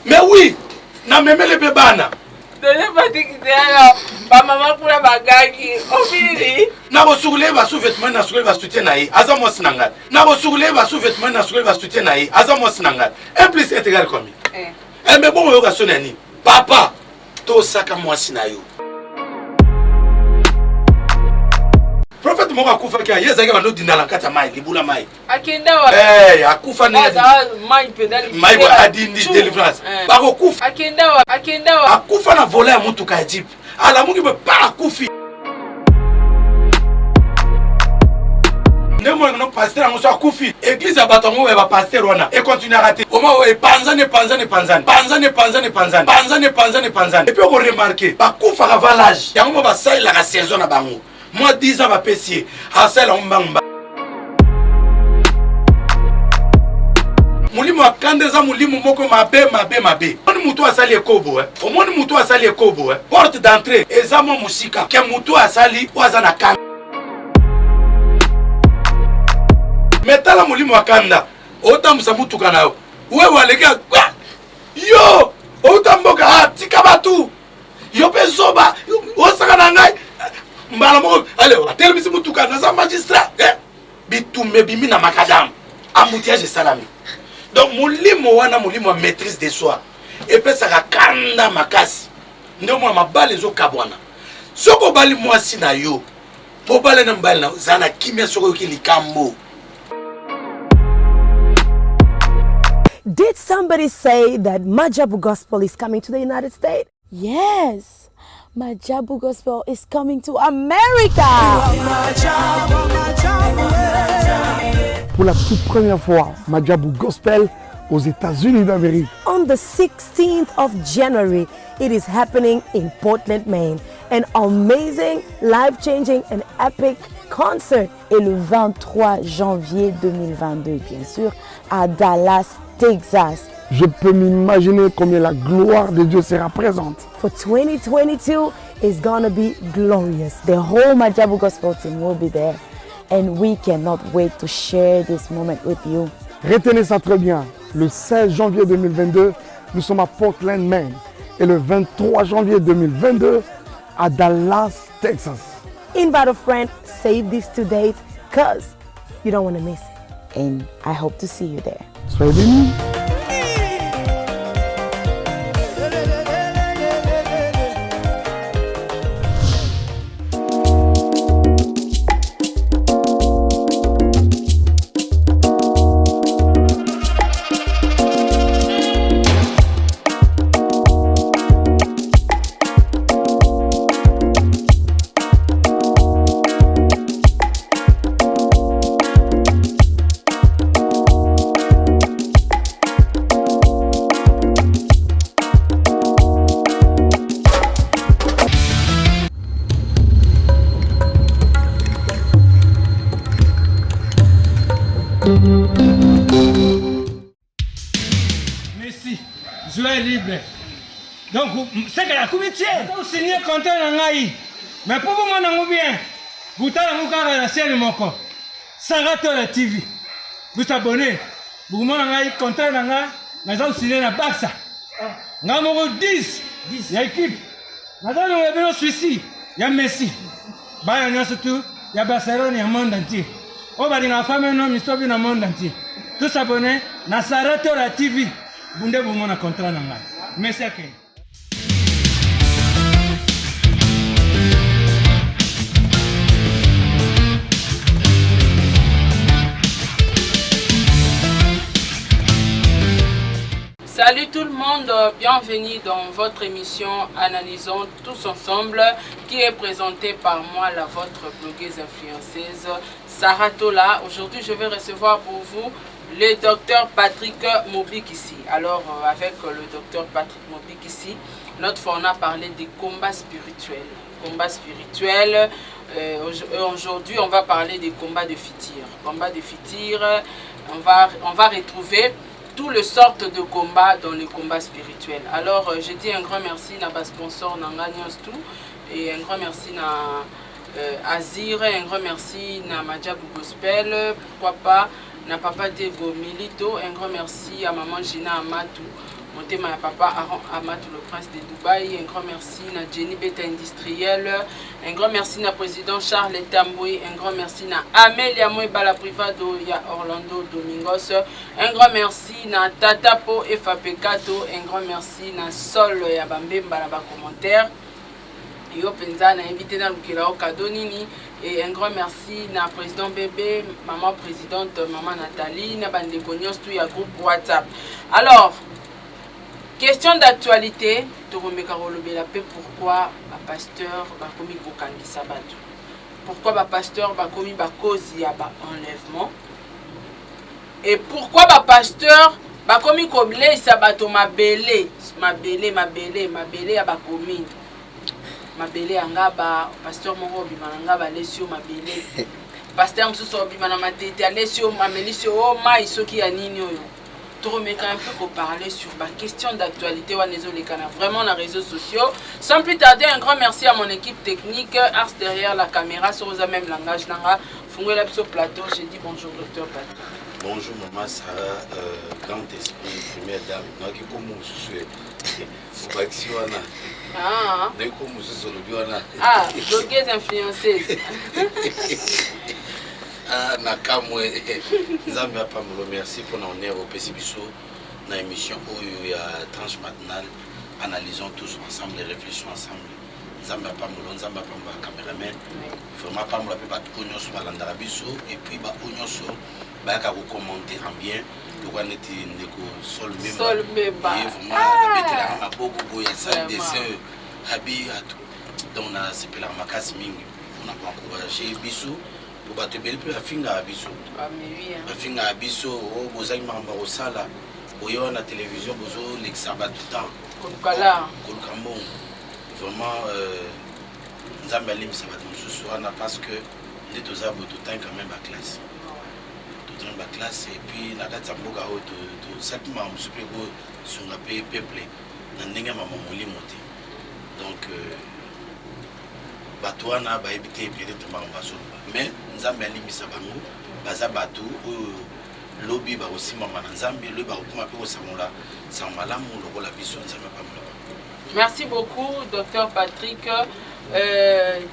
Mais oui, na même les bébana. Donnez pas de quitter alors. Ma maman pour la bagarre qui au fini. Na bo soulé va sous vêtement na soulé va soutien naï. Azamo sinanga. Na bo soulé va sous vêtement na soulé va soutien naï. Azamo sinanga. 1 plus 1 est égal combien? Mais bon yo ka sonani. Papa, to saka moi sinayo. Prophète Moka Koufa qui a yezaki bando dinala kata mai libula mai. Akenda wa. Akufa ne. Mai pedali. Mai ba adindi délivrance. Bako kufa. Akenda wa. Akufa na voler ya mutu ka Egypte. Ala mungi be pa kufi. Ndemo no pasteur ngo so kufi. Église abatongo ba pasteur wana et continue à rater. Oma o panzane. Et puis on remarquer ba kufa ka valage. Yango ba sai la saison na bango. Moi 10 ans va pessier. Asel on bamba. Mulimo akandeza mulimo moko mabe. Oni mutu asali ekobo Omoni mutu asali ekobo Porte d'entrée ezamo musika ke mutu asali waza na kanda. Metala mulimo akanda. Otambusa mutu kana yo. Wewe alega yo. Otamboka tika batu. Yo pesoba osaka na ngai. Mbala moko allez atelemisi mutu kana za magistrat bitumbe bimi na makadam. Embouteillage salami. Donc mulimo wana mulimo maîtrise de soi et puis ça kanda makasi ndio mwa mabale zo kabwana soko bali mwasi na yo po bale na mbali na zana kimia soko kilikambo. Did somebody say that Majabu Gospel is coming to the United States? Yes, Majabu Gospel is coming to America. Pour la toute première fois, Majabu Gospel aux États-Unis d'Amérique. On the 16th of January, it is happening in Portland, Maine. An amazing, life-changing and epic concert. Et le 23 janvier 2022, bien sûr, à Dallas, Texas. Je peux m'imaginer combien la gloire de Dieu sera présente. For 2022, it's gonna be glorious. The whole Majabu Gospel team will be there. And we cannot wait to share this moment with you. Retenez ça très bien. Le 16 janvier 2022, nous sommes à Portland, Maine. Et le 23 janvier 2022, à Dallas, Texas. Invite a friend, save these 2 dates, because you don't want to miss it. And I hope to see you there. Soyez bénis. Merci. Joie libre. Donc, c'est que la comité, vous signez contrat dans l'AI. Mais pour vous, moi, bien, vous avez la chaîne mon corps. Sarato la TV. Vous abonnez. Vous avez contrat dans l'AI. Nous avons signé la Barça. Nous avons 10. Il y a équipe. Nous avons Suisse. Il y a Messi. Il y a surtout, il y a Barcelone, il y a le monde entier. On va dire la famille, non, mais dans le monde entier. Tous abonnés, na Sarato la TV. Vous avez un contrat dans l'AI. Merci à Ken. Salut tout le monde, bienvenue dans votre émission Analysons tous ensemble qui est présentée par moi, la votre blogueuse influenceuse Sarah Tola. Aujourd'hui, je vais recevoir pour vous le docteur Patrick Mobik ici. Alors, avec le docteur Patrick Mobik ici, notre fois on a parlé des combats spirituels. Aujourd'hui, on va parler des combats de fitir. Combats de fitir, on va retrouver toutes les sortes de combats dans les combats spirituels. Alors, je dis un grand merci à ma sponsor Nanganyos tout et un grand merci à Azir, un grand merci à Majabu Gospel, pourquoi pas, à Papa Diego Milito, un grand merci à Maman Gina Amatou, Motema papa Aaron Amat, le prince de Dubaï. Un grand merci à Jenny Beta Industriel. Un grand merci à président Charles Tamboui. Un grand merci à Amélia Moueba, la privado ya Orlando Domingos. Un grand merci à Tatapo et Fapekato. Un grand merci à Sol ya Bambemba la commentaire. Et au Penza, on a invité dans le cadeau Nini. Et un grand merci à président Bébé, maman présidente, maman Nathalie, na bande cognos tout ya groupe WhatsApp. Alors, question d'actualité, pourquoi le pasteur va commis Bokandi Sabat? Pourquoi le pasteur va commis cause y a enlèvement? Et pourquoi le pasteur va commis comme les sabato ma belé à ba commis? Ma belé anga ba pasteur mongo bimanga ba lesio ma belé. Pasteur msuso bimana matete lesio ma melisio o ma isoki ya nini oyo. Toromeka un peu pour parler sur ma question d'actualité vraiment dans les réseaux sociaux. Sans plus tarder, un grand merci à mon équipe technique, Ars derrière la caméra, sur le même langage, Nanga, Fungwe Lapso Plateau. J'ai dit bonjour, docteur Patrick. Bonjour, maman Sarah, grand esprit, première dame. Naki komu susue. Fubaxiwana. Ah. Naki komu susolobiwana. Ah, blogueuse influenceuse. Nakamwe Nzambe apamolo merci pour l'honneur au Pessibiso dans l'émission où il y a tranche matinale, analysons tous ensemble et réfléchissons ensemble. Nzambe apamolo, Nzambe apamolo caméraman, vraiment apamolo pe ba onyo so balandara biso et puis ba onyo so ba ka commenter en bien donc on était ndeko sol memba vraiment betela ma beaucoup boya ça dessin habi à tout donc on a c'est la makasi mingi on a encourager biso bato beli pe afinga abiso afinga abiso o bozali mamba osala oyo na télévision bozo l'exaba tout temps kolukala kolukambo vraiment nzambe alim ça va mususu wana parce que les deux arbres tout temps quand même à classe tout temps à classe et puis na date mboka o to simplement musupe go sunga pe peuple na ndenge mama molimo te donc Batouana va éviter peut-être mais Nzambe alimisa bango baza batu lobby ba aussi mama Nzambe le ba kuma pe ko samola samalamu lokola biso Nzambe pamela. Merci beaucoup docteur Patrick.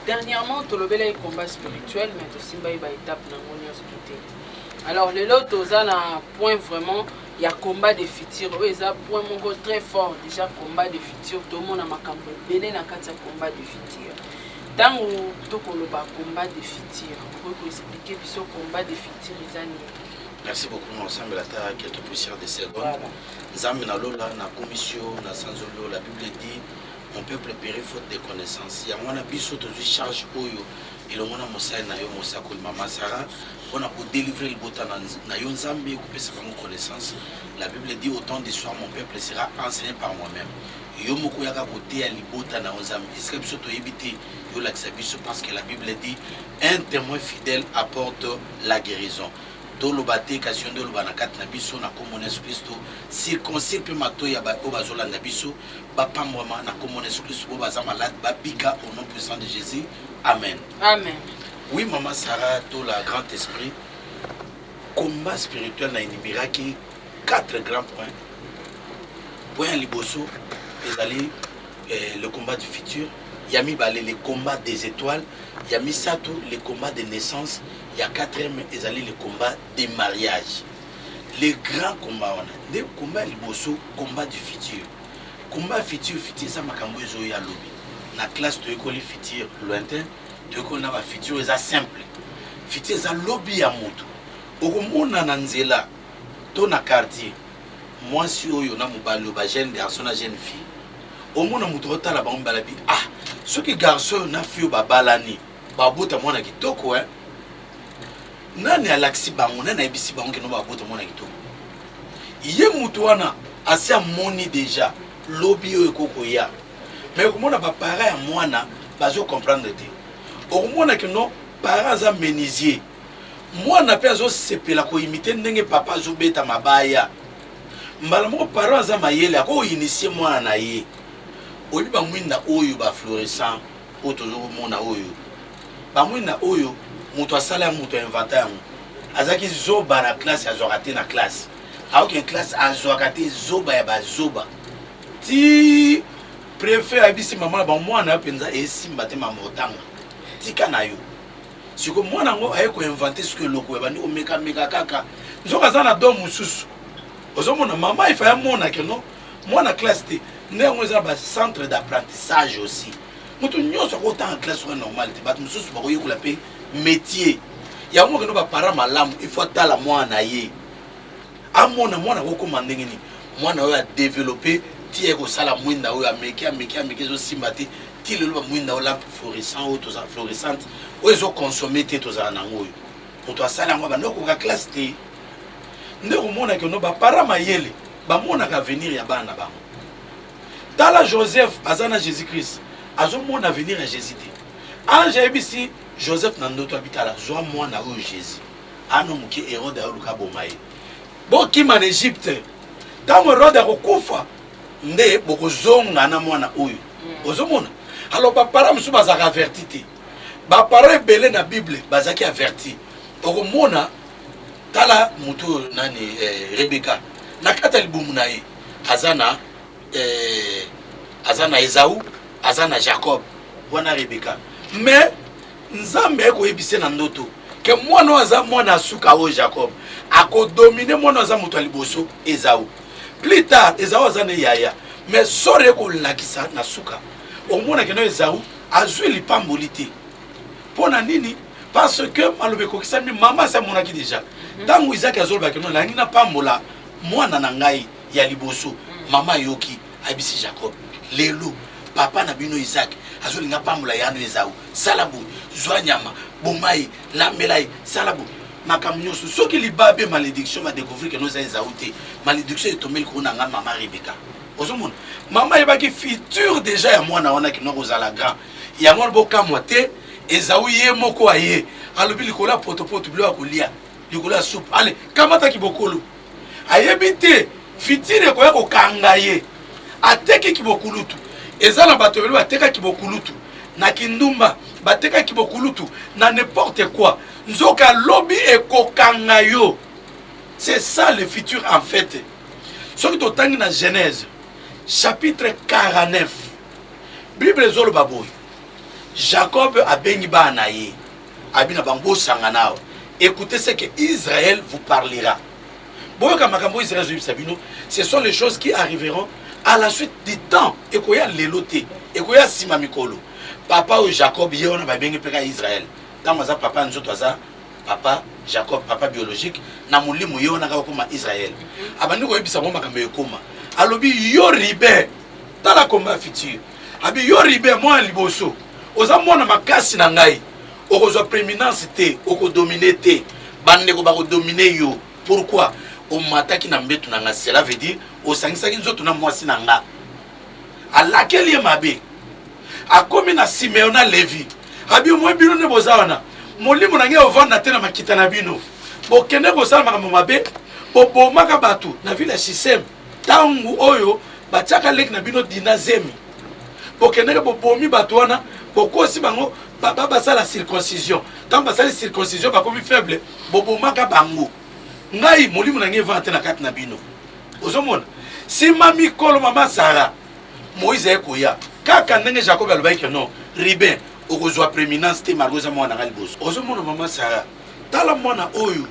Dernièrement tu lobela combat spirituel mais aussi ba étape na ngoni hospitalier. Alors le lot tozana point vraiment il y a combat de futur oui ça point mon très fort déjà combat de futur tout le monde a makambo belé na kati combat de futur. Dans le combat de futur, vous pouvez expliquer le combat de futur. Merci beaucoup, ensemble, la terre, quelques poussières de secondes. Zamina Lola, na commission, na Sanzolo, la Bible dit mon peuple périt faute de connaissances. Il y a un abisso de charge Oyo, et le monde a Moussa na yo Moussa Koul Mama Sarah, on a pour délivrer le botan na yo Nzambe, couper sa connaissance. La Bible dit autant de soir mon peuple sera enseigné par moi-même. Yo moko yaka côté à libota na Nzambe. Est-ce que biso to éviter yo l'axabiso parce que la Bible dit un témoin fidèle apporte la guérison. Do lo baté question de lo banakat na biso na komona Kristo circoncis pe mato ya ba obazola na biso ba pamwama na komona Kristo bo baza malade ba bika au nom puissant de Jésus. Amen. Amen. Oui maman Sarah to la grand esprit combat spirituel na inibiraki 4 grands points. Point liboso ezali le combat du futur. Yami balé les combats des étoiles, Yami Sato les combats de naissance, il y a 4e ezali les combats des mariages. Les grands combats on a des combats liboso, combat du futur. Combat futur ça makambo ezo ya lobby. Na classe to ekoli futur lointain, to ekoli na ba futur eza simple. Futur za lobby ya moto. Okomona na nzela to na quartier. Moi si oyo na mobalo ba jeune garçon na jeune fille. Omona moto otala bango balabi ah ceux qui garçon na fille babalani babota mwana kitoko hein nani alaxi bango nani ebisi bango ke no babota mwana kitoko iye moto wana asia moni déjà lobby oyo koko ya mais komona ba parents ya mwana bazo comprendre te okomona ke no parents za menisier mwana pe azo sepela ko imiter ndenge papa azo beta mabaya mbala moko parents za mayele ako initier mwana na ye oli ba mwinda oyo ba florissant otozo mona oyo ba mwinda oyo muto asala muto inventaire azaki zoba na classe azo raté na classe aoke classe azwaka te zoba ya bazoba ti préfet abisi mama ba mwana penza esimba te mama otanga tika na yo siko mwana ngo aye ko inventer ce que loko ba ni omeka meka kaka nzoka za na dom mususu ozomona mama ifa ya mona ke no mwana classe te ndenge eza ba centre d'apprentissage aussi mutu nyonso ko tanga classe ko normal te bat mususu ba ko yekola pe métier ya mo ke no ba para malamu il faut tala mwana ye amona mwana ko komanda ngini mwana oyo a développer ti eko sala mwinda oyo ameki zo simbati ti lelo ba mwinda oyo lampe florissant ou toza florissante oyo zo consommer te toza nango oyo mutu asala ngo ba ndoko ka classe te ndeko mona ke no ba para mayele ba mona ka venir ya bana ba tala Joseph azana Jésus Christ azo mona venir ya Jésus te anja ebisi Joseph na ndoto abitala zo mwana oyo Jésus ano muki Hérode ayo luka bomaye bokima na Egypte tango Hérode akokufa nde bokozonga na mwana oyo ozomona alors bapara mosusu bazaka averti te bapara ebele na Bible bazaki averti okomona tala mutu nani Rebeka na kata libumu na ye azana Esau azana Jacob wana Rebeka mais nzambe ekoyebise na ndoto ke mwana aza mwana asuka o Jacob akodomine mwana aza mutu aliboso Esau plus tard Esau azana yaya mais sore ko lakisa na suka omona ke no Esau azwi lipamboli te pona nini parce que malobe ko kisami mama sa monaki déjà tango Isaac azolba ke no langi na pambola mwana na ngai ya liboso mama yoki abisi Jacob lelo papa na bino Isaac azolinga pambola yano Esau salabu zwanyama bomai lambelai salabu makamnyoso soki libabe malédiction ma découvrir que nous Esau te malédiction etomeli ko na nga mama Rebeka ozomona mama yebaki futur déjà ya mwana wana ki noko zala grand ya mwana boka moite Esau ye moko aye alobi likola potopoto bilo akolia likola soupe ale kamata ki bokolo ayebite fitire ko yako kangaye ateki ki bokulutu ezala bato belo ateka ki bokulutu na kindumba bateka ki bokulutu na n'importe quoi nzoka lobby ekokangayo c'est ça le futur en fait ce qui totangi na Genèse chapitre 49 Bible zolo baboy Jacob abengi bana ye abina bango sangana écoutez ce que Israël vous parlera boyoka makambo Israël zo sabino ce sont les choses qui arriveront à la suite du temps ekoya leloté ekoya sima mikolo papa ou Jacob yona babengi peka Israël tango za papa nzoto za papa Jacob papa biologique na mulimu yona ka koma Israël abandi ko yebisa mo makambo ekoma alobi yo ribe tala komba futur abi yo ribe moi liboso oza mwana makasi na ngai okozwa prééminence te okodominer te bande ko ba ko dominer yo pourquoi o mataki na mbetu na nga cela veut dire o sangisaki nzoto na mwasi na nga alakeli mabe akomi na Simeon na Levi abi mo bino ne bozawana molimo na nge ovanda te na makita na bino bokende ko sala makambo mabe bobomaka batu na ville ya Sichem tangu oyo batiaka leki na bino dinazemi bokende ko bobomi batu wana bokosi bango baba basala circoncision tango basala circoncision bakomi faible bobomaka bango ngai molimo na nge vante na kati na bino ozomona sima mikolo mama Sara Moïse ekoya kaka ndenge Jacob alobaki que non Ruben okozwa prééminence te margoza mwana ngali boso ozomona mama Sara tala mwana oyo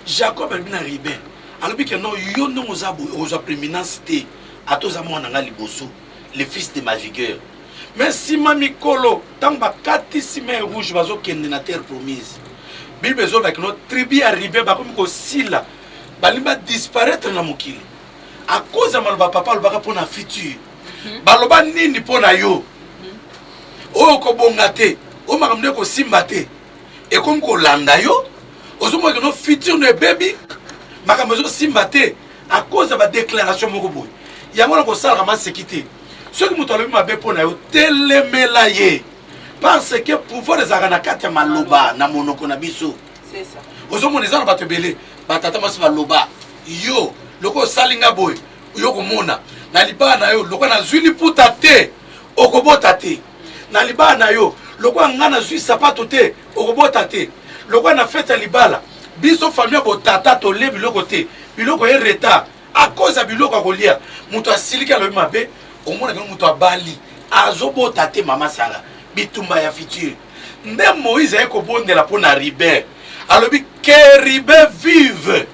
Jacob alobina Ruben alobi que non yo ndongo za bo okozwa prééminence te atoza mwana ngali boso le fils de ma vigueur mais sima mikolo tango bakati sima rouge bazokende na terre promise Bible ezolobaki no tribu ya Ruben bakomi kosila balimba disparaître na mokili à cause de maloba papa alobaka mpona futur baloba nini mpona yo oyo kobonga te oyo makambo nde kosimba te ekomi kolanda yo ozomona no futur no ebebi makambo ezosimba te à cause ya badéclaration moko boye yango na kosalaka maseki te soki moto alobi mabe mpona yo telemela ye parce que pouvoir ezalaka na kati ya maloba na monoko na biso ozomona eza na bato ebele batata mwasi baloba yo loko salinga boy yo komona na libana na yo loko na zwi liputa te okobota te na libana na yo loko nga na zwi sapato te okobota te loko na fete libala biso famille botata to lebi loko te biloko est retard à cause de biloko kolia muto asilika le mabe au moins que muto abali azobota te mama Sarah bitumba ya futur nde Moïse eko bondela pona Ribert alobi que Ribert vive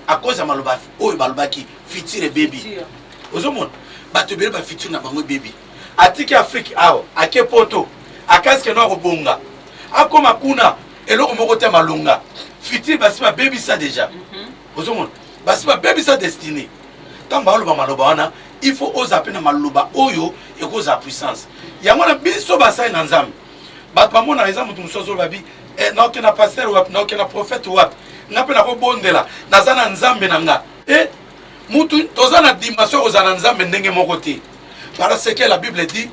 à cause de maloba oyo balobaki futur baby ozomona bato bele ba futur na bango baby atiki Afrique awo ake poto akaske no kobonga akoma kuna eloko moko te malonga futur basi ba baby ça déjà ozomona basi ba baby ça destiné tant ba loba maloba wana il faut oser pena maloba oyo ekoza puissance yango na biso basai na nzambe bato bamona exemple mutu musozo babi naoke na pasteur wap naoke na prophète wap ngape na kobondela naza na nzambe na nga mutu toza na dimension oza na nzambe ndenge moko te parce que la Bible dit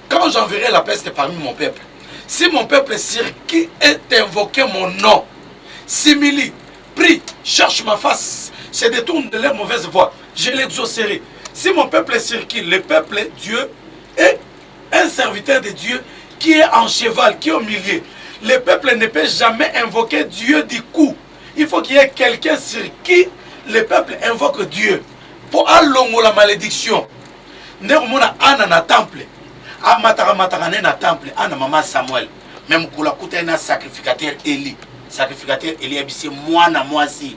quand j'enverrai la peste parmi mon peuple si mon peuple sur qui est invoqué mon nom simili prie cherche ma face se détourne de leur mauvaise voie je l'exaucerai si mon peuple sur qui le peuple Dieu est un serviteur de Dieu qui est en cheval qui est au milieu le peuple ne peut jamais invoquer Dieu du coup il faut qu'il y ait quelqu'un sur qui le peuple invoque Dieu pour alongo la malédiction. Nderomona ana na temple. Amataka na temple ana mama Samuel. Même kula kuta na sacrificateur Eli. Sacrificateur Eli abisi mwana mwasi.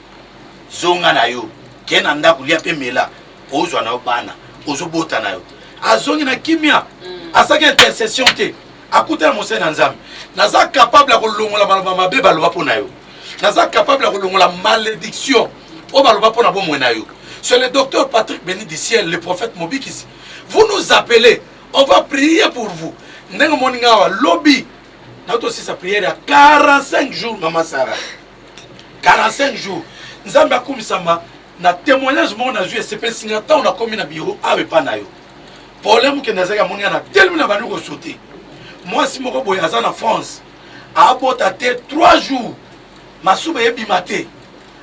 Zonga na yo. Kena ndaku lia pe mela. Ozo na bana. Ozo bota na yo. Azongi na kimia. Asaki intercession te. Akuta mose na nzambe. Naza capable ya kolongola maloba mabe baloba pona yo. Naza capable ya kolongola malédiction. O baloba pona bo mwena yo. C'est le docteur Patrick Béni du ciel, le prophète Mobikisi. Vous nous appelez, on va prier pour vous. Nengo moningawa lobby. Notre aussi sa prière à 45 jours, maman Sarah. 45 jours. Nzamba kumisama na témoignage mon a joué c'est signata on a commis na bureau avec panayo. Problème que nazaka moninga na tellement na banu ko sauter. Moi si moko boyaza na France. A botate 3 jours. Masuba ebimate.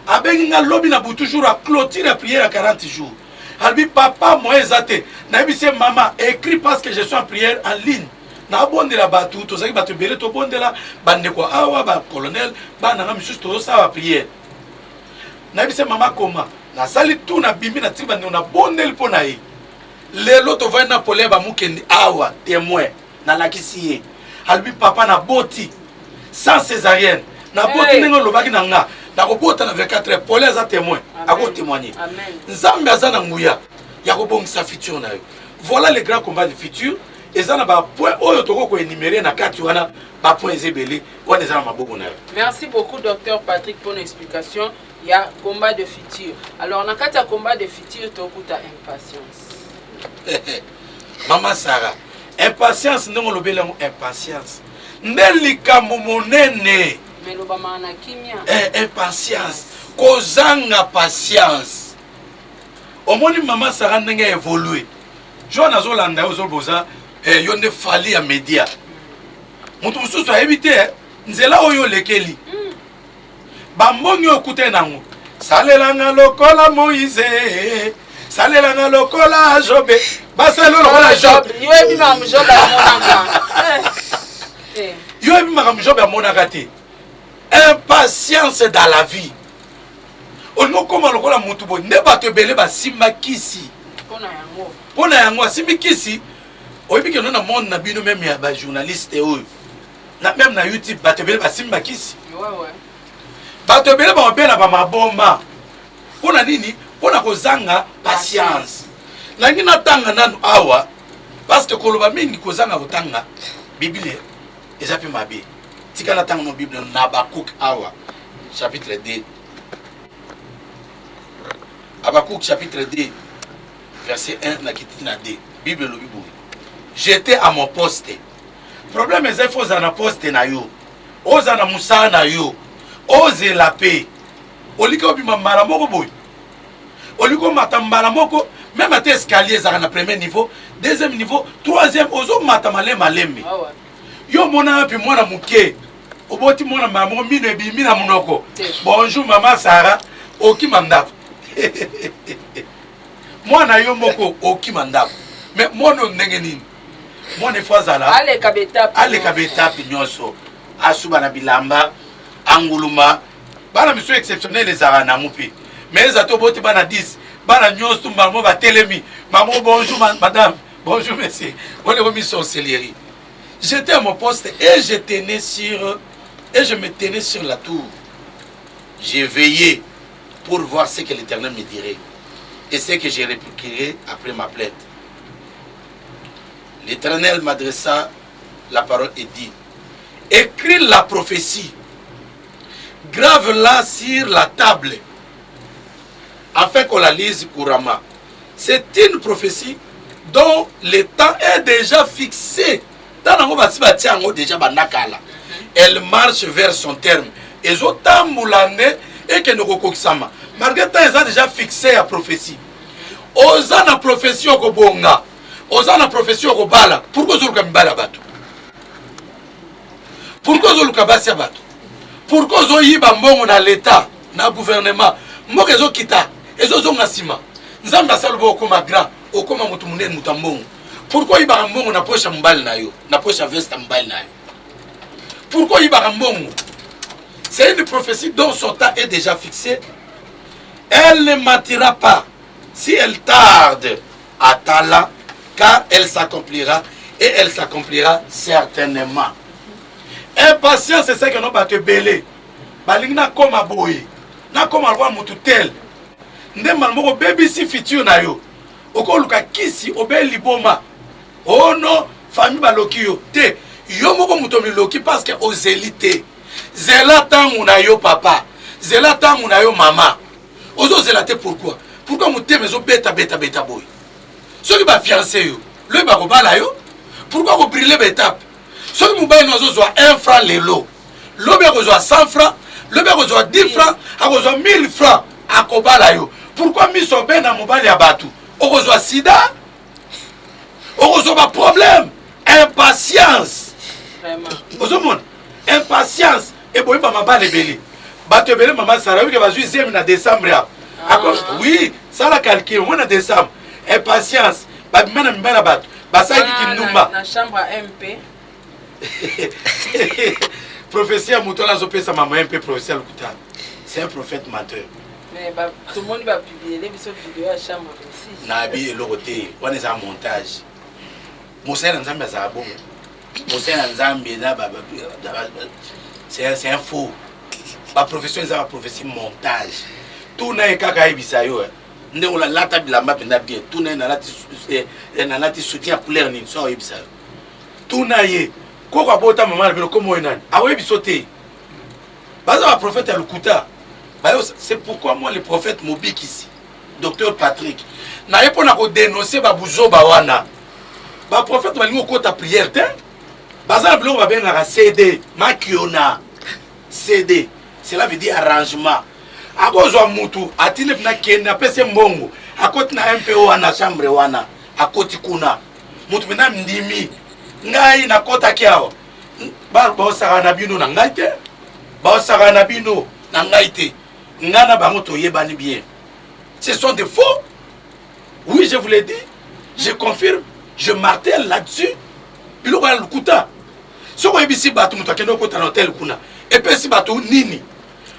Abenga lobby na bout toujours à clôturer la prière à 40 jours. Albi papa moi ezate. Na bise maman écrit parce que je suis en prière en ligne. Na bonde la batu to zaki batu belé to bonde la bande ko awa ba colonel ba na misus to ça va prière. Na bise maman comment na sali tout na bimbi na tiba na bonde le ponayi. Lelo to va na polé ba mukendi awa témoin na lakisi. Albi papa na boti sans césarienne. Na boti nengo lobaki na nga. Nakobota na 24 heures pour les témoins à témoigner. Nzambe azana nguya ya kobongisa futur na yo. Voilà les grands combats du futur et ça na ba point oyo toko ko énumérer na kati wana ba point ezebele wana ezana maboko na yo. Merci beaucoup docteur Patrick pour l'explication. Il y a combat de futur. Alors na kati ya combat de futur tokuta impatience. Maman Sarah, impatience ndongo lobela impatience. Nelika monene. Impatience, kozanga patience. Au moins maman Sarah n'a évolué. Je suis dans l'anda aux obosa yonde fali ya média. Mutu mususu a évité nzela oyo lekeli. Bambongi okute nango. Salelanga lokola Moïse. Salelanga lokola Jobe. Basalo lokola Job. Yo ebi ma Job ya monaka. Yo ebi ma Job ya monaka te. Impatience dans la vie. On nous comment le la mutubo ne ba te belé ba simba kisi. Pona yango simbi kisi. Oyebi que nous na monde na bino même ya ba journaliste oyo. Na même na YouTube ba te belé ba simba kisi. Ouais. Ba te belé ba bela ba mabomba. Pona nini? Pona kozanga patience. Na ngina tanga nanu awa parce que koloba mingi kozanga kotanga Bible ezapi mabe. Tikana tanga no Bible Habakkuk awa chapitre 2. Habakkuk chapitre 2 verset 1 na kitina 2. Bible lo bibu. J'étais à mon poste. Problème est faut za na poste na yo. Oza na musa na yo. Oze la paix. Oliko bima mara moko boy. Oliko matambala moko même à escalier za na premier niveau, deuxième niveau, troisième ozo matamale malembe. Ah ouais. Yo mona pi mwana muke. Oboti mwana mama mino ebi mina munoko. Bonjour maman Sarah, oki mandap. Mwana yo moko oki mandap. Mais mono ndenge nini? Mwana fazala. Ale kabeta nyonso. Asuba na bilamba, anguluma. Bana miso exceptionnel les ara na mupi. mais ça to boti bana 10 bana nyos tout maman va telemi maman bonjour madame bonjour monsieur on est remis sorcellerie. J'étais à mon poste et je me tenais sur la tour. J'ai veillé pour voir ce que l'Éternel me dirait et ce que j'ai répliquerai après ma plainte. L'Éternel m'adressa la parole et dit: écris la prophétie, grave-la sur la table, afin qu'on la lise couramment. C'est une prophétie dont le temps est déjà fixé. Elle marche vers son terme. Et autant moulané et que nous recoxama. Malgré temps, ils ont déjà fixé la prophétie. Osa na prophétie au Kobonga. Osa na prophétie au Kobala. Pourquoi Zoluka Mbala Bato? Pourquoi Zoluka Basia Bato? Pourquoi Zoyiba Mbongo na l'État, na gouvernement? Mboke Zo Kita. Et Zo Nasima. Nzamba Salbo Okoma Grand. Okoma Mutumune Mutambongo. Pourquoi Iba Mbongo na poche Mbal na yo? Na poche Vesta Mbal na yo? Pourquoi Iba Mbongo? C'est une prophétie dont son temps est déjà fixé. Elle ne mentira pas si elle tarde à Tala, car elle s'accomplira et elle s'accomplira certainement. Impatience, c'est ce que nous battons belé. Balingna comme à boy, na comme à roi mututel. Ndemal moko baby si futur na yo. Oko luka kisi obel liboma. Oh non, famille balokio te. Yo moko mutomi loki parce que aux élites. Zela tangu na yo papa. Zela tangu na yo maman. Ozo zelate pourquoi? Pourquoi muté mezo beta boy? Ceux qui va fiancé yo, le ba ko bala yo. Pourquoi vous brûlez l'étape? Ceux qui moubaye nous ont 1 franc les lots. L'homme a 100 francs, l'homme a 10 francs, a 1000 francs à Kobala yo. Pourquoi mis son ben à mobile à Batou? On reçoit sida, on reçoit problème, impatience. Vraiment. Impatience. Et bon, maman va les belé. Batou belé maman Sarah qui va jouer en décembre. Oui, ça la calcule. On en décembre. Impatience. Bah maintenant mbana Batou. Bah ça qui nous ma. La chambre à MP. Professeur Moutola Zopé sa maman MP professeur Lukuta. C'est un prophète menteur. Mais bah, tout le monde va publier les vidéos à chambre aussi. Nabi et l'oroté, on est en montage. Moussa Nzambe Zabo. Moussa Nzambe c'est un faux. Ma profession est un professeur montage. Tout n'est qu'à Kaibisayo. Nous on la table la map bien. Tout n'est n'a pas soutien pour l'air ni so Ibisayo. Tout n'est quoi bota maman le comme on a. Ah oui bisoté. Baza prophète Lukuta. C'est pourquoi moi le prophète Mobik ici, docteur Patrick, n'a pas na dénoncer babouzo bawana. Ba prophète malingo kota prière te. Baza blo ba ben na CD, makiona. CD, cela veut dire arrangement. Akozo mutu atine na kenda pese mbongo. Akoti na MPO wana chambre wana. Akoti kuna. Mutu bina ndimi. Ngai na kota kiao. Ba saka na bino na ngai te. Ba saka na bino na ngai te. Ngana bangoto yebani bien. Ce sont des faux. Oui, je vous l'ai dit. Je confirme. Je martèle là-dessus. Il y aura le kuta. Si on est batu mutu akeno kota na hotel kuna. Et puis si batu nini.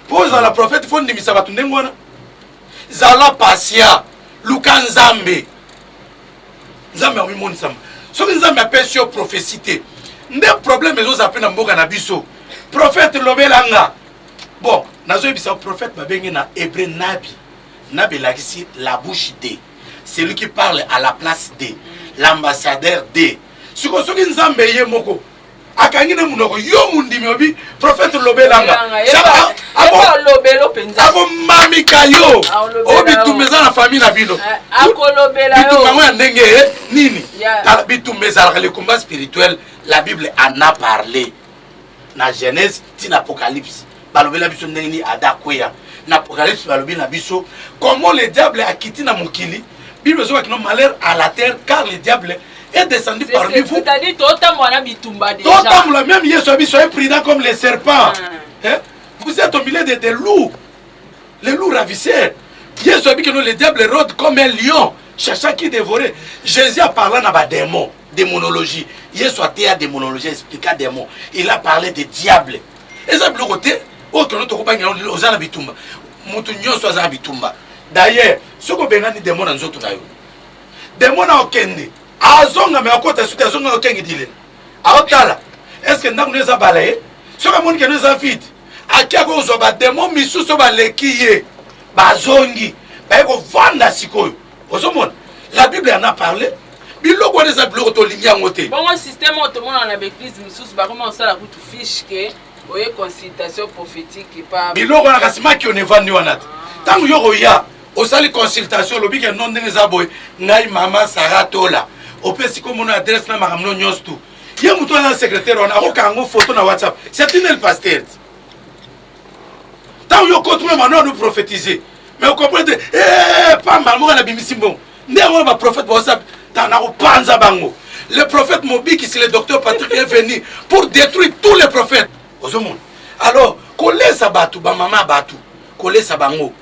Pour la prophète il faut ndimisa batu ndengwana. Zala pasia. Luka Nzambe. Nzambe a moni sama. Si Nzambe appelle sur prophétie. Nde problème les autres appellent na mboka na biso. Prophète lobelanga. Bon, nazo ebisa prophète babengi na hébreu nabi. Nabi lakisi la bouche D. C'est lui qui parle à la place D. L'ambassadeur D. Siko soki Nzambe ye moko. Akangine munoko yo mundimi obi prophète lobelanga. Abo lobelo penza. Abo mami kayo. Obi tumeza na famille na bino. Akolobela yo. Bitumba ya ndenge nini? Bitumeza le combat spirituel, la Bible en a parlé. Na Genèse, tin Apocalypse. Balobela biso ndenge adakoya. Na Apocalypse balobela biso comment le diable a quitté na mokili. Bible zo ki no malheur à la terre car le diable est descendu parmi vous. C'est-à-dire totamona bitumba déjà. Totamona même Yesu abiso est prudent comme les serpents. Hein? Vous êtes au milieu des loups. Les loups ravisseurs. Yesu abi que le diable rôde comme un lion, cherchant qui dévorer. Jésus a parlé na ba démon, démonologie. Yesu a été à démonologie, expliqué démon. Il a parlé des diables. Et ça bloqué. Autre notre compagnon aux bitumba. Mutu nyonso za bitumba. D'ailleurs, ce que Bengani démon en zoto na yo. Démon na okende. Azonga me akota suite azonga okenge dile. Aotala. Est-ce que ndaku neza balaye? Ce que mon keno za vite. Akia ko zo ba démon misuso ba lekiye. Bazongi. Ba ko vanda sikoyo. Ozomona. La Bible en a parlé. Biloko neza biloko to linya ngote. Bon système automone en l'église misusu ba comment ça la kutu fiche que oye consultation prophétique pas. Biloko na kasima ki on evandi wanat. Tangu yoko ya osali consultation lobi ke non ndenge za boy ngai mama Saratola. Opesi ko mon adresse na makamno nyos tu. Ye muto na secrétaire on a okango photo na WhatsApp. C'est une le pasteur. Tangu yoko tout maintenant nous prophétiser. Mais vous comprenez pas mal mo na bimisimbo. Ndenge ba prophète ba WhatsApp tana ko panza bango. Le prophète Mobi qui c'est le docteur Patrick est venu pour détruire tous les prophètes. Alors, coller sa batu ba mama batu. Coller sa bango.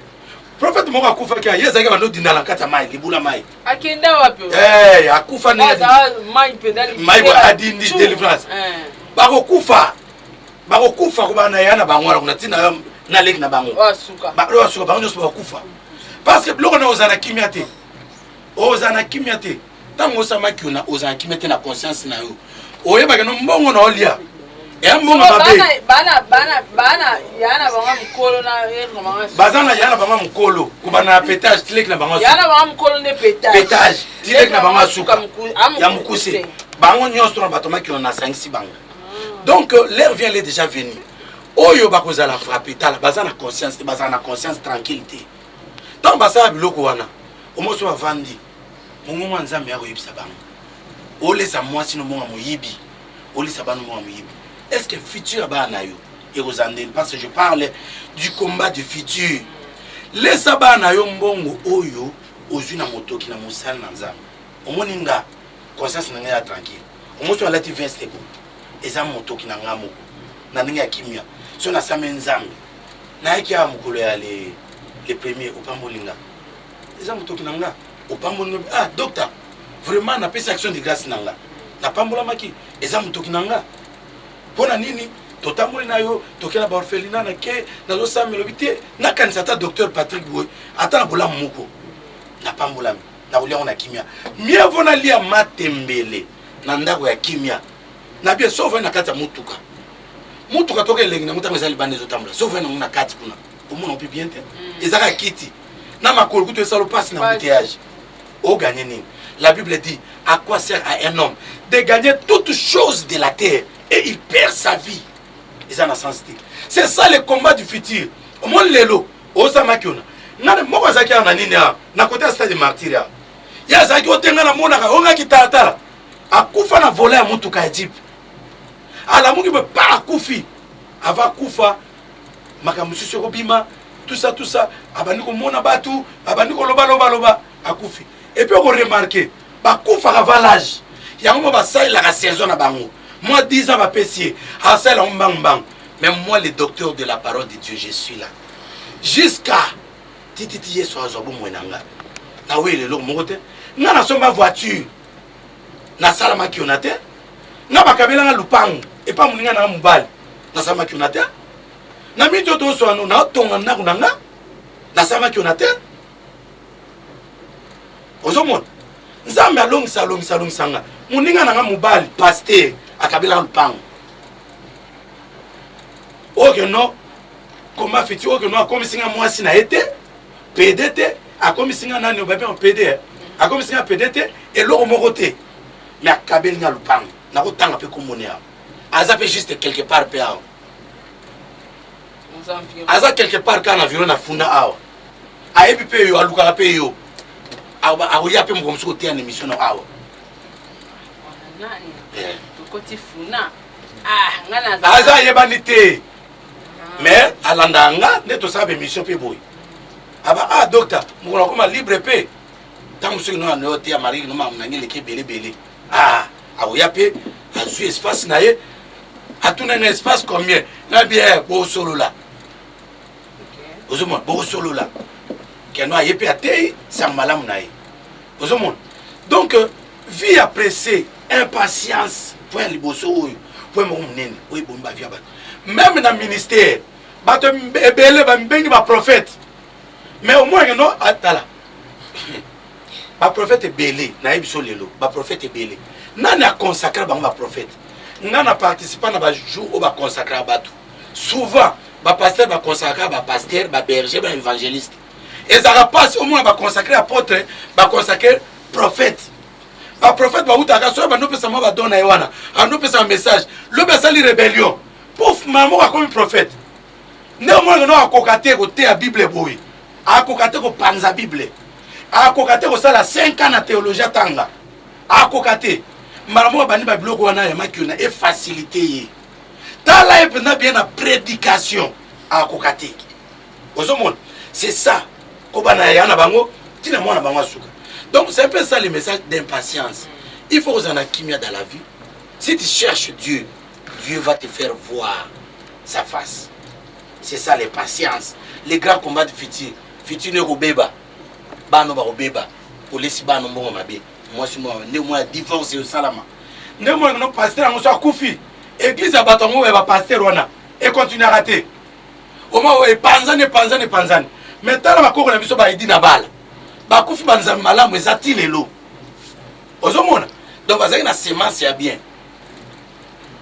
Prophète Moka akufa ki yeza ke bano dindala kata mai libula mai. Akenda wapi? Akufa ne. Mai pedali. Mai ba adindi délivrance. Bako kufa ko bana yana bangwala kuna tina na lek na bango. Wasuka. Ba wasuka bango nyoso bakufa. Parce que bloko na ozana kimiate. Ozana kimiate. Tango osama ki ona ozana kimiate na conscience na yo. Oyeba ke no mbongo na olia. Bana yana banga mukolo na yero manga. Bazana yana banga mukolo kubana pétage tilek na banga. Yana banga mukolo ne pétage. Pétage tilek na banga suka. Ya mukuse. Bango nyonso na batoma ki on a 5-6 bango. Donc l'air vient les déjà venu. Oyo bakoza la frapper tala bazana conscience tranquillité. Tant basa biloko wana. Omoso avandi. Mungu nzambe yako yibisa bango. Ole sa mwasi no monga moyibi. Ole sa banu monga moyibi. Est-ce que le futur va en aller? Parce que je parle du combat du futur. Les sabats na yo mbongo oyo ozuna moto ki na mosala na nzambe. Omoninga conscience na nga tranquille. Omoso alati 20 step. Eza moto ki na ngamo. Na ninga kimia. So na same nzambe. Na yaki ya mukolo ya les premiers opambolinga. Eza moto ki na nga. Opambolinga. Ah docteur, vraiment na pesa action de grâce na nga. Na pambola maki eza moto ki na nga. Pona nini totamoli na yo tokela ba orphelinat na ke na zo samelo bité na kanisa ta docteur Patrick Boy ata na bola moko na pambola na ulia ona kimia mieux vaut na lia matembele na ndako ya kimia na bien sauf na kata mutuka toke lengi na mutanga zali bande zo tambola sauf na kati kuna pour mon bien te ezaka kiti na makolo kuto esalo passe na embouteillage o gagner nini. La Bible dit à quoi sert à un homme de gagner toutes choses de la terre et il perd sa vie. C'est ça le combat du futur. Au moins lelo, osama kiona. Na moko zaki na nini ya na côté stade de martyr. Ya zaki otenga na mona ka onga kitata. Akufa na voler ya mutuka ya jeep. Ala mungi be pa akufi. Ava kufa makamususu ko bima tout ça abandi ko mona batu abandi ko loba akufi. Et puis on remarque ba kufa ka valage. Yango ba sai la saison na bango. Moi 10 ans va pessier. Ah ça là bang. Mais moi le docteur de la parole de Dieu je suis là. Jusqu'à tititi yeso azobo mwenanga. Na wele lo mokote. Na na somba voiture. Na sala makionate. Na bakabela nga lupango. Et pas muninga na mubali. Na sala makionate. Na mito to so anu na tonga na kunanga. Na sala makionate. Ozomon. Nzambe alongisa nga. Muninga na mubali pasteur akabela lupango. Ok non. Comment fait-il que nous avons commis moi si na été PDT a commis nani au bébé en PD a commis PDT et l'autre moroté mais a kabel na lupang na otanga pe komonia aza pe juste quelque part pe awa aza quelque part quand environ na funda awa a ebi pe yo aluka pe yo a oya pe mo komso te en émission na awa côté funa ngana aza yebanité. Mais à l'andanga, nous avons une mission pour vous. Ah, docteur, nous avons libre paix. Tant que nous avons été à Marie, nous avons été belé. Ah, vous avez un espace, à tout un espace combien? Nous avons bien beau solo là. Vous avez beau solo là. Nous avons été à terre, c'est malam. Vous avez donc, vie appréciée, impatience, pour les bossos, pour les mounines, pour les bombes. Même dans le ministère, bato ebele ba mbengi ba prophète mais au moins non atala ba prophète belé na ebiso lelo ba prophète belé nani a consacré ba prophète nani a participé na ba jour au ba consacré batu souvent ba pasteur ba consacré ba pasteur ba berger ba évangéliste et ça passe au moins ba consacré apôtre ba consacré prophète ba prophète ba utaka so ba no pesa mo ba dona ewana ando pesa un message le message rébellion pouf maman a comme prophète néanmoins non a kokaté ko te a bible boy a kokaté ko panza bible a kokaté ko sala 5 ans na théologie tanga a kokaté maman ba ni ba biloko wana ya makiona et facilité tala et bien na prédication a kokaté ozomona c'est ça ko bana ya na bango tina mwana bango asuka. Donc c'est un peu ça le message d'impatience. Il faut que vous en ayez kimia dans la vie. Si tu cherches Dieu, Dieu va te faire voir sa face. C'est ça l'impatience. Les grands combats de futur. Futur ne robeba. Ba no ba robeba. Pour laisser ba no mo mabe. Moi je moi divorce au salama. Ne moi no pasteur on soit koufi. Église à batongo va pasteur wana et continue à rater. Au moins panzane. Mais tant la ko na biso ba idi na bala. Bakufi banza malamu ezati lelo ozomona donc bazaki na semence ya bien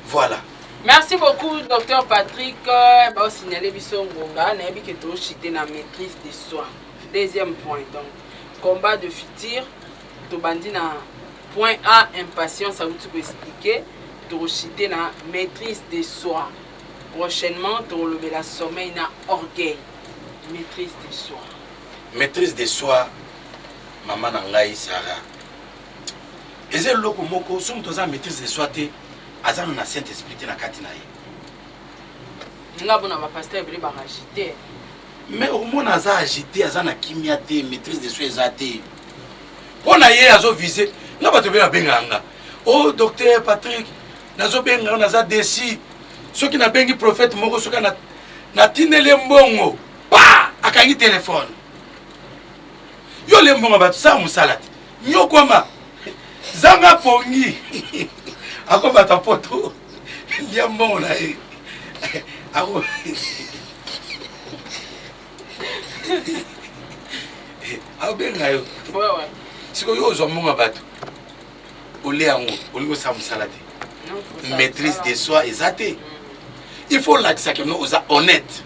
voilà. Merci beaucoup docteur Patrick ba signaler biso ngonga na yebi ke to chité na maîtrise de soi. Deuxième point donc combat de futur to bandi na point A impatience ça vous expliquer to chité na maîtrise de soi. Prochainement to lever la sommeil na orgueil. Maîtrise de soi. Maîtrise de soi. Maman Nangai Sarah. Et c'est le moko, si nous avons maîtrise de soi, azan na Saint-Esprit na katina ye. Nga bona ba pasteur bele ba agité. Mais au moins aza agité, azan na kimia te, maîtrise de soi ezate. Pona ye azo viser, nga ba to be benganga. Oh docteur Patrick, nazo benga naza desi. Ceux qui na bengi prophète moko soka na tinele mbongo. Pa, akangi téléphone. Yo le mbongo ba sa musalati. Nyo kwama. Zanga pongi. Ako bata poto. Lia mbongo na e. Ako. Ako benga yo. Ouais. Siko yo zo mbongo batu. Ole yango, ole sa musalati. Maîtrise de soi ezate. Il faut là que ça que nous honnête.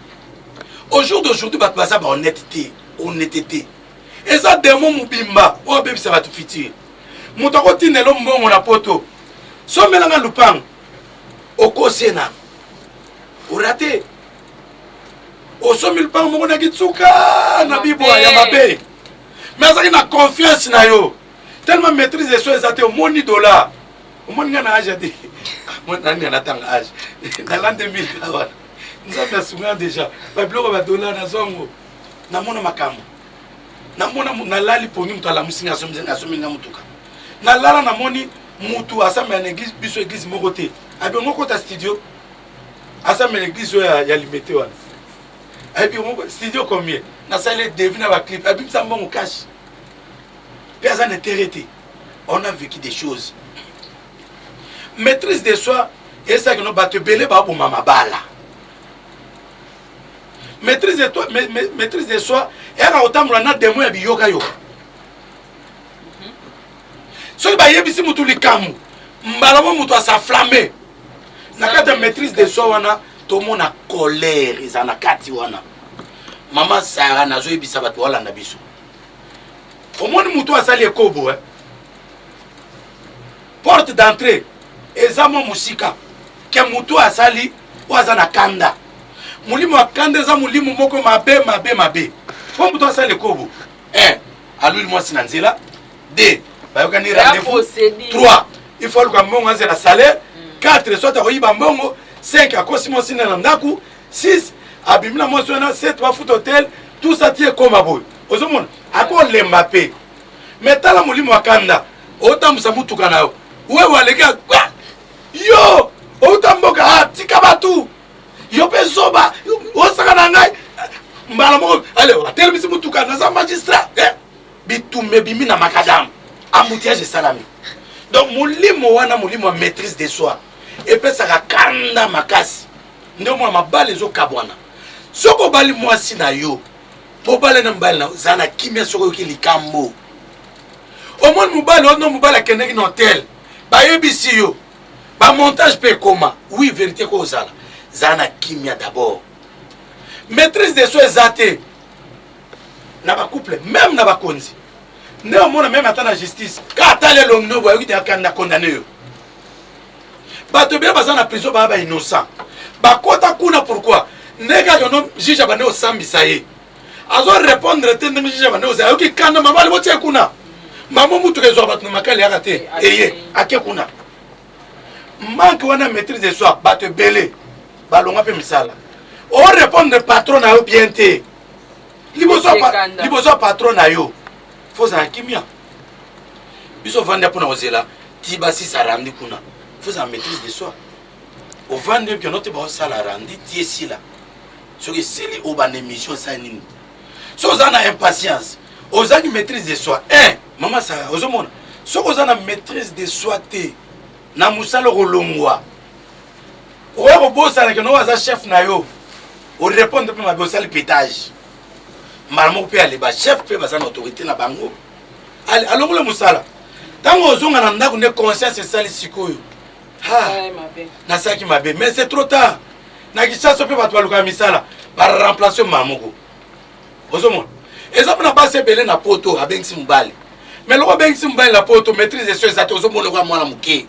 Au jour d'aujourd'hui ba ça ba honnêteté. Et ça démon mubimba, o bébé ça va tout fitir. Mutako tinelo mbongo na poto. So melanga lupang. Okosena. Orate. O so milpang mo na kitsuka na bibwa ya mabe. Mais ça na confiance na yo. Tellement maîtrise de soi ça te au moni dollar. Au moni na âge de. Moi nani na tang âge. Dans l'an 2000 kawana. Nous avons souvenir déjà. Ba bloko ba dollar na zongo. Na mona makambo. Namona nalali pongi mutu ala musinga asominga mutuka nalala namoni mutu asamba na église biso église moko te abi ngoko ta studio asamba na église ya limité wana abi ngoko studio combien na sale devina ba clip abi samba mo cash personne n'intéressé. On a vécu des choses. Maîtrise de soi et ça que nous battons belé ba bo mama bala. Maîtrise de soi et à autant na demo ya biyoka yo. So ba yebisi mutu likamu mbalamo mutu asaflamer. Na kata maîtrise de soi wana to mona colère izana kati wana. Mama Sarah nazo yebisa batu wala na biso. Omoni mutu asali ekobo porte d'entrée ezamo musika ke mutu asali wazana kanda. Mulimo wa kanda za mulimo moko mabe. Pour mutu asali ekobo 1 aluli mwasi na nzela 2 bayokani rendez-vous 3 il faut que mbongo azela salaire 4 soit akoyiba mbongo 5 akosi mwasi na ndaku 6 abimina mwasi na 7 wa foot hotel tout ça tie comme aboy ozomona ako lemba pe metala mulimo wa kanda otambusa mutuka nayo wewe alega yo otamboka tika batu yo pe soba osaka na ngai mbala moko allez atelemisi mutuka na za magistrat bitumbe bimina makadam embouteillage salami donc mulimo wana mulimo maîtrise de soi et puis ça kanda makasi ndio mwa mabale zo kabwana soko bali mwasi na yo mobali na mobali na zana kimia soko ki likambo omoni mobali ono mobali akendeki na hotel bayebisi yo bamontage mpe ekoma oui vérité ko ozala zana kimia d'abord maîtrise de soi eza te na bacouple même na bakonzi nde omona même ata na justice ka atali elongi no boyoki te akanda condamné yo bato bia baza na prison baya bainnocent bakota kuna pourquoi nde kaka no juge abande osambisa ye azo répondre te ndenge juge abande ozala yoki kanda mama ali botie kuna mama mutuka ezwa bato na makali yaka te eye ake kuna manque wana maîtrise de soi bato ebele balonga mpe misala o répondre patron na yo bien te liboso ya patron na yo fozala kimia biso ovanda mpona kozela ti basisa randi kuna fozala maîtrise de soi ovandi mpio no te baosala randi ti esila soki esili obanda émission osala nini soki oza na impatience ozangi maîtrise de soi mama sara ozomona soki oza na maîtrise de soi te na mosala kolongwa oya kobosanake no aza chef na yo orépondre mpe mabe osali pétage mbala moko mpe aleba chef mpe baza na autorité na bango alongole mosala ntango ozonga na ndako nde conscience esali sikoyo nasalaki mabe mais c'est trop tard na kisaso mpe bato balukaka misala baremplace mbala moko ozomona eza mpona basi ebele na poto abengisi mobali mais loko abengisi mobali na poto maîtrise eso eza te ozomona kwa mwana moke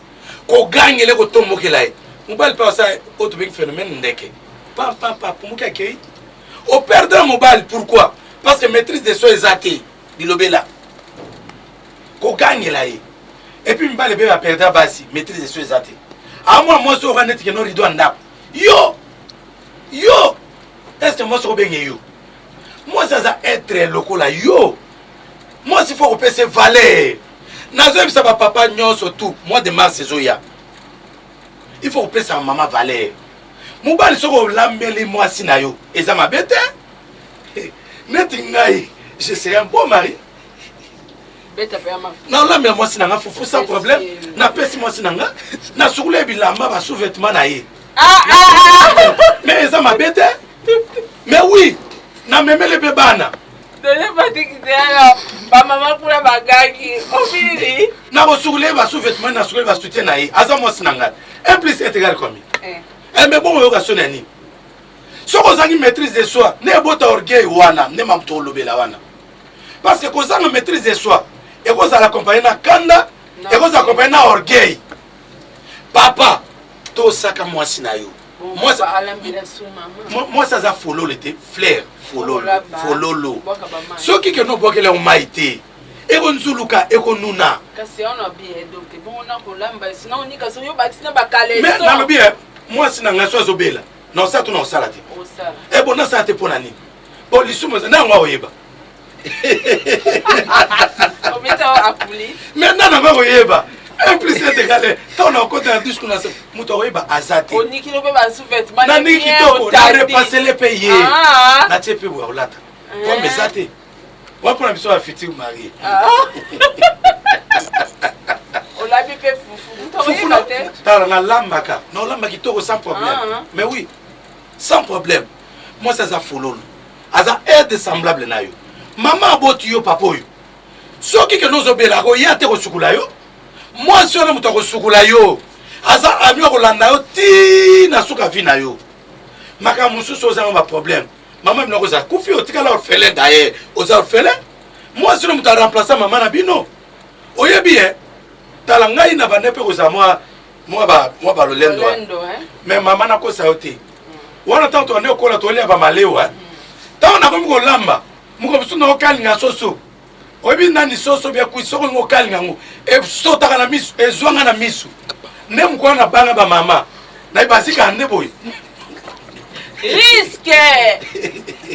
kogangele kotombokela ye mobali mpe asa oyo tobengi phénomène ndeke papa moke akei operdre mobali pourquoi parce que maîtrise de soi eza te bilobela kogangela ye epuis mibali ebe baperdre basi maîtrise de soi eza te amona mwasi oka neti keno rido ya ndako yo est ce que mwasi okobenge yo mwasi aza être lokola yo mwasi fo kopesa valeur nazoyebisa bapapa nyonso tout mois de mars ezoya il faut kopesa mama valeur mobali soki olambeli mwasi na yo eza mabe te neti ngai je serai un bon mari naolambela mwasi na nga fufu sans problème napesi mwasi na nga nasukula bilamba basous-vêtement na ye mais eza mabe te mais oui namemeli mpe bana nakosukula ye basous-vêtement nasukula basutien na ye aza mwasi na ngai un plus est égal combien mais bon oyoka soni ya nini soki ozangi maîtrise de soi ne ebota orgueil wana nde mamuto olobela wana parce que kozanga maîtrise de soi ekozala accompagné na kanda ekozala accompagné na orgueil papa tosaka mwasi na yo mwasi aza fololo te flair fololo soki keno obwakela omai te ekonzuluka ekonuna nalobi mwasi na ngai so azobela na osala to na osala te ebo nasala te mpo na nini po lisumu nango akoyeba maintenant nango akoyeba implicite egale ntango na okota na dushe kuna moto akoyeba aza te naniki kitoko narepasele mpe ye natie mpe boya kolata pome eza te wa mpona biso ya futur marie tala nalambaka naolamba kitoko sans problème mais oui sans problème mwasi aza fololo aza aide semblable na yo mama aboti yo papa oyo soki ke nozobela akoya te kosukula yo mwasi wana moto akosukula yo aza ami akolanda yo ti na suka vi na yo makambo mosusu ozanga baproblème mama bino kozala kufi otikala orphelin daye oza orphelin mwasi no moto aremplace mama na bino oyebi ye tala ngai na bande mpe kozala mwa balolendo mais mama nakosa yo te wana ntango tokande okola tolia bamalewa ntango nakomi kolamba moko mosusu nakokalinga soso oyebi nani soso biakui soko ngo okalinga ngo esotaka na misu ezwanga na misu nde mokwana na banga bamama nayebazika nde boye risque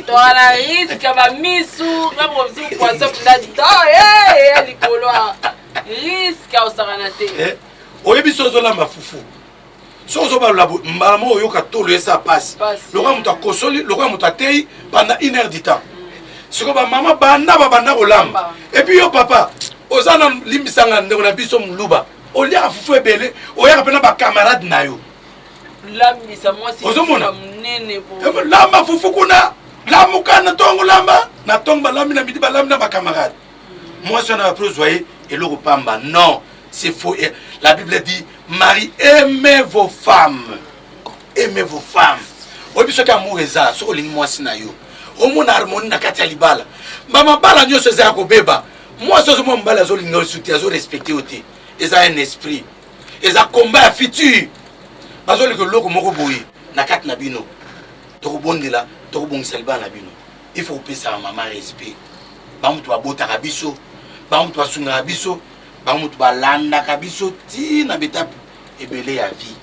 toana risque bamisu namosu poisson ndado likolo risque osakana te oyebi so ozolamba fufu so ozobalola mbala moko oyoka tolo esa pasi lokola moto akosoli lokola moto ateyi pendant 1 heure du temps siko bamama babanda kolamba epuis yo papa oza na limbisanga ndeko na biso moluba oliaka fufu ebele oyaka mpe na bacamarade na yo ozomona lamba fufu kuna La moukana tongo lamba, na tongo balami na midi balami na ma camarade. Moi, si on a appris, vous voyez, et le repamba. Non, c'est faux. La Bible dit, Marie, aimez vos femmes. Aimez vos femmes. Au plus, ce qu'amour est ça, ce que moi, c'est naïo. Au monde harmonie, na katia libala. Maman, bala, nous, c'est un bébé. Moi, ce que moi, je bala, je soutien, je respecte. Ils ont un esprit. Ils ont combat futur. Parce que le logo, mon boui, na kat nabino. Torobonde là, torobong selba nabino. Il faut payer sa maman respect. Bamutu ba bota kabiso, bamutu ba sunga kabiso, bamutu ba landa kabiso ti na beta ebele ya vie.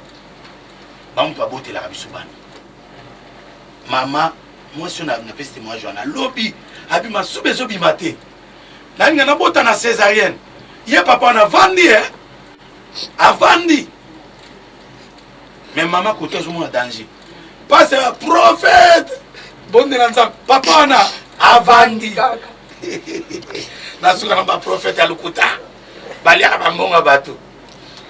Bamutu ba bota la kabiso bani. Maman, moi si on a une peste moi Joana lobby, abi ma soubezo bimate. Na nga na bota na césarienne. Ye papa na vandi avandi. Mais maman côté zo mo danger. Parce que prophète bonne nanza papa na avandi. Nasuka na ba prophète ya lukuta. Balia ba mbonga bato.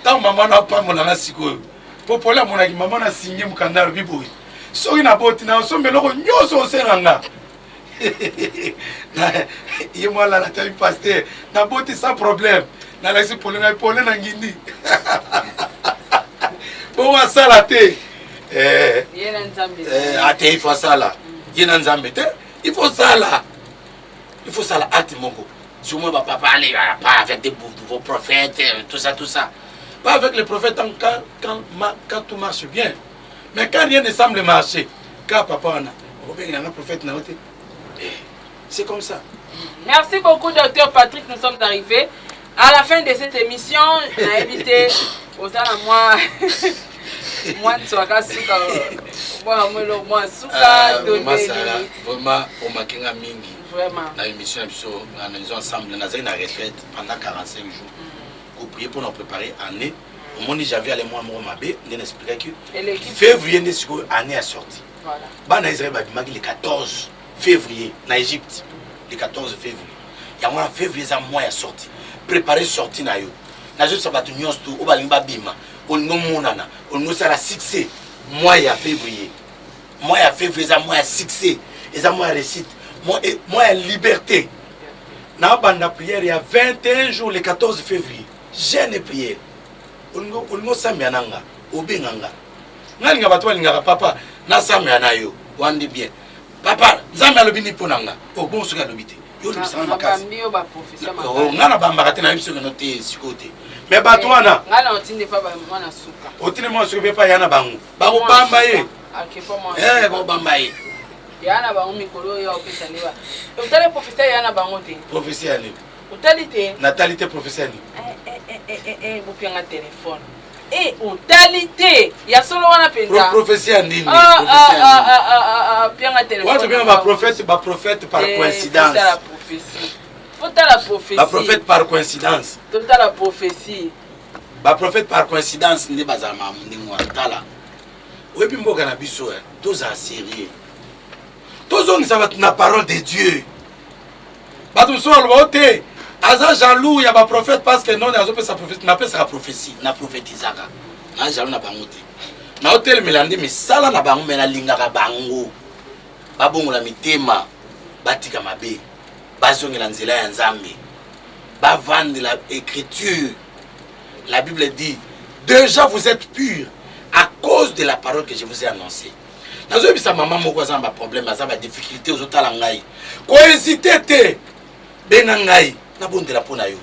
Tant maman na pa mona na siko. Popola mona ki maman na signé mukandalo biboyi. Soki na boti na so meloko nyoso osenganga. Na yemo la taille pasteur na boti sans problème. Na laisse pour na ngindi. Bon à salaté. Yena nzambe. Ate il faut ça là. Yena nzambe te. Il faut ça là. Il faut ça là acte mongo. Sur moi va pas parler pas avec des vos prophètes tout ça. Pas avec les prophètes quand tout marche bien. Mais quand rien ne semble marcher, quand papa on a un prophète na oté. C'est comme ça. Merci beaucoup docteur Patrick, nous sommes arrivés à la fin de cette émission. On a invité Ozana moi Nsoaka Suka. Moi Suka vraiment on m'a kinga mingi. Vraiment. Dans l'émission nous analysons ensemble na zai na retraite pendant 45 jours. Pour prier pour nous préparer année. Au moment où j'avais allé moi mabé, on expliquait que février n'est ce année a sorti. Voilà. Bah na Israël le 14 février na Égypte le 14 février. Il y a un février ça mois a sorti. Préparer sortie na yo. Na juste ça batu nyos tout au balimba bima. On no monana, on no ça la succès mois à février. Mois à février ça mois à succès et ça mois à réussite. Moi à liberté. Na banda prière il y a 21 jours le 14 février. Jeûne et prière. On no samia nanga, obenganga. Nani ngaba to linga papa na samia na yo. Wandi bien. Papa, nzambe alobini ponanga. O bon suka lobité. Yo le sama makasi. Ba professeur ma. Oh, ngana bamba kate na biso que noté sikote. Mais batwana. Ngana otinde pa ba mwana suka. Otine mo suka pa yana bangu. Ba ko bamba ye. Akepo mo. Ba bamba ye. Yana ba mikolo ya opesa liba. Otale professeur yana bango te. Professeur ni. Otalité. Natalité professeur ni. Bopianga téléphone. Otalité. Ya solo wana penza. Professeur ni. Pianga téléphone. What bien ba prophète par coïncidence. La prophétie. Faut la prophétie. Ba prophète par coïncidence. Tota la prophétie. Ba prophète par coïncidence ni bazama ndingo tala. Webi mboka na biso tous en sérieux. Tous on ça va la parole de Dieu. Ba tout so lo te. Aza jaloux ya ba prophète parce que non azo pe sa prophétie na pe sa prophétie na prophétisaka. Na jaloux na bango te. Na hotel melandi misala na bango mena lingaka bango. Ba bongo la mitema batika mabe. Bazongela nzela ya nzambe. Ba vendre la écriture. La Bible dit déjà vous êtes purs à cause de la parole que je vous ai annoncée. Nazo bisa maman moko za ba problème za ba difficulté aux otala ngai. Ko hésiter te benga ngai na bondela pona yo.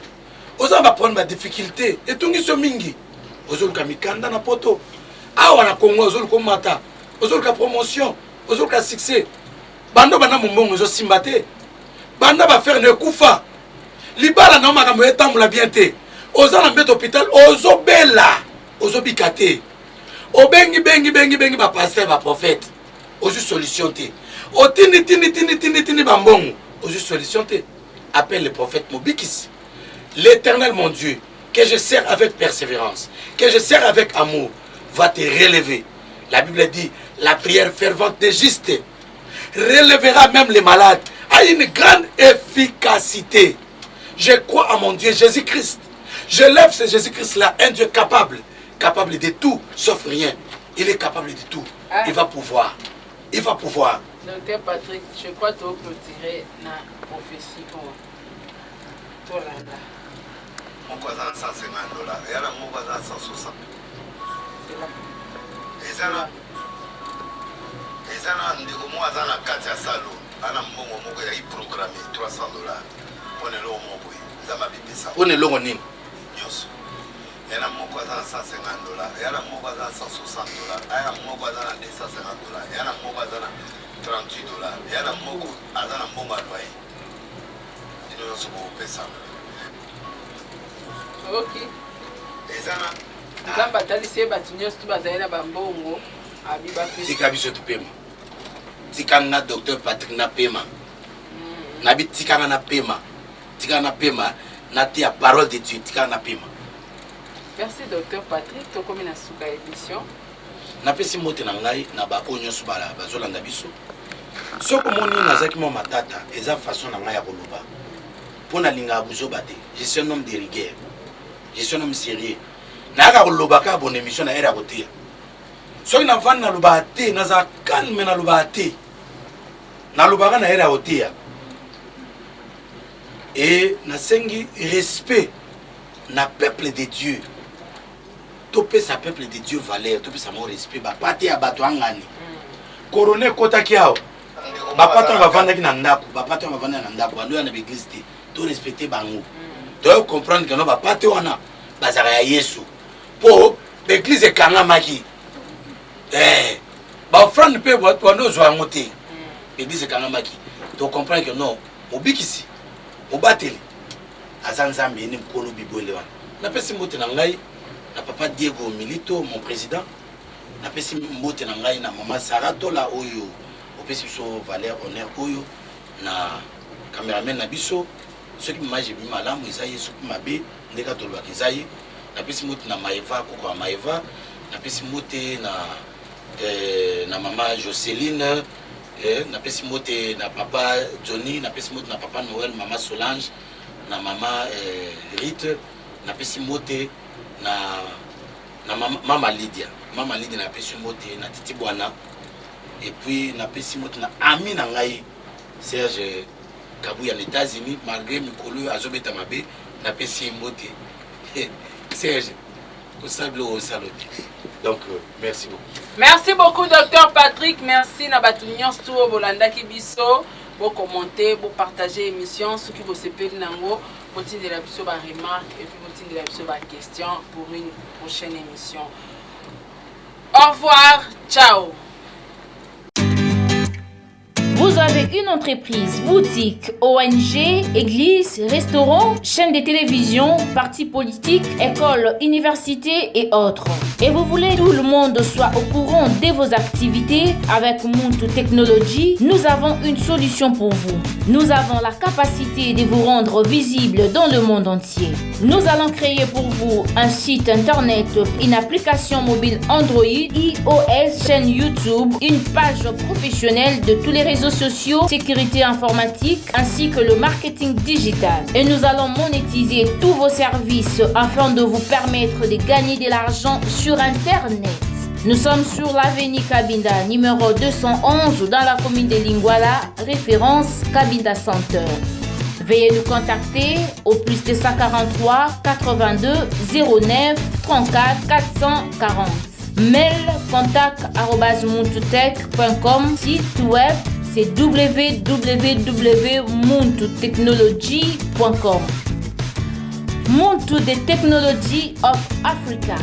Oza ba prendre ba difficulté etungi so mingi. Ozoluka mikanda na poto. Awa na Congo ozoluka mata. Ozoluka promotion, ozoluka succès. Bando bana mombongo zo simbate. Banda ba faire ne kufa. Libala na makambo etambola bien te. Oza na mbet hôpital ozo bela, ozo bikate. Obengi bengi ba pasteur ba prophète. Ozo solution te. Otini ba mbongo. Ozo solution te. Appelle le prophète Mobikis. L'Éternel mon Dieu, que je sers avec persévérance, que je sers avec amour, va te relever. La Bible dit, la prière fervente des justes relèvera même les malades à une grande efficacité. Je crois à mon Dieu Jésus-Christ. Je lève ce Jésus-Christ-là, un Dieu capable de tout, sauf rien. Il est capable de tout. Il va pouvoir. Docteur Patrick, je crois que tu as clôturé la prophétie pour Tolanda. Mon cousin, $150. Et alors, mon cousin, 160. C'est là. Et ça, là, moi, dans la carte à Salo, on a programmé $300. On est là au Moboué. Ça m'a dit ça. On est là au Nîmes. Il y a mon cousin, $150. Il y a mon cousin, $160. Il y a mon cousin, $250. Il y a mon cousin, $38. Il y a mon cousin, ok. Nzambe atalisi ye bato nyonso tu bazali na bambongo tika biso topema tikanga na docteur Patrick na pema nabi tikanga na pema na te ya parole de Dieu tikanga na pema. Merci docteur Patrick tokomi na suka émission napesi mote na ngai na baoyo nyonso bazolanda biso soki omoni nazalaki mwa matata eza façon na ngai ya koloba mpo nalingaka buzoba te. Je suis un homme de rigueur, je suis un homme sérieux. Nayaka kolobaka bonne émission na ere ya koteya soki navandi nalobaka te naza calme nalobaka te nalobaka na ere ya koteya e nasengi respect na peuple de Dieu topesa peuple de Dieu valeur topesa mo respect bapate ya bato angani korone ekotaki awa bapate oyo bavandaki na ndako bapate oyo bavandaki na ndako bandoya na baeglise te to respecte bango toyo comprendre keno bapate wana bazaka ya Yesu po l'église ekangamaki baofrande mpe wanda ozwa yango te l'église ekangamaki to comprendre que non obikisi obateli aza nzambe ene mokolo bibwele wana napesi mbote na ngai na papa Diego Milito mon président napesi mbote na ngai na mama Saratola oyo opesi biso valeur honneur oyo na cameraman na biso soki image bi malamu eza ye soki mabe ndeka tolobaka eza ye napesi mbote na Maeva koko ya Maeva napesi mbote na mama Joseline napesi mbote na papa Johnny napesi mbote na papa Noël mama Solange na mama Rite napesi mbote na mama Lydia napesi mbote na titi bwana et puis napesi mbote na ami na ngai Serge Kabuya aux États-Unis malgré mikolo azobeta mabe napesi mbote Serge au sable au salon. Donc merci beaucoup. Merci beaucoup docteur Patrick, merci na batu nyonso tu bolanda ki biso bo commenter bo partager émission ce qui vous sepeli nango botine de la biso ba remarque et puis botine de la biso ba question pour une prochaine émission. Au revoir, ciao. Vous avez une entreprise, boutique, ONG, église, restaurant, chaîne de télévision, parti politique, école, université et autres. Et vous voulez que tout le monde soit au courant de vos activités avec Muntu Technology, nous avons une solution pour vous. Nous avons la capacité de vous rendre visible dans le monde entier. Nous allons créer pour vous un site internet, une application mobile Android, iOS, chaîne YouTube, une page professionnelle de tous les réseaux sociaux, sécurité informatique ainsi que le marketing digital. Et nous allons monétiser tous vos services afin de vous permettre de gagner de l'argent sur Internet. Nous sommes sur l'avenue Cabinda, numéro 211 dans la commune de Lingwala, référence Cabinda Center. Veuillez nous contacter au plus 243 82 09 34 440. Mail contact@muntutech.com. Site web c'est www.muntutechnology.com. Muntu the Technology of Africa.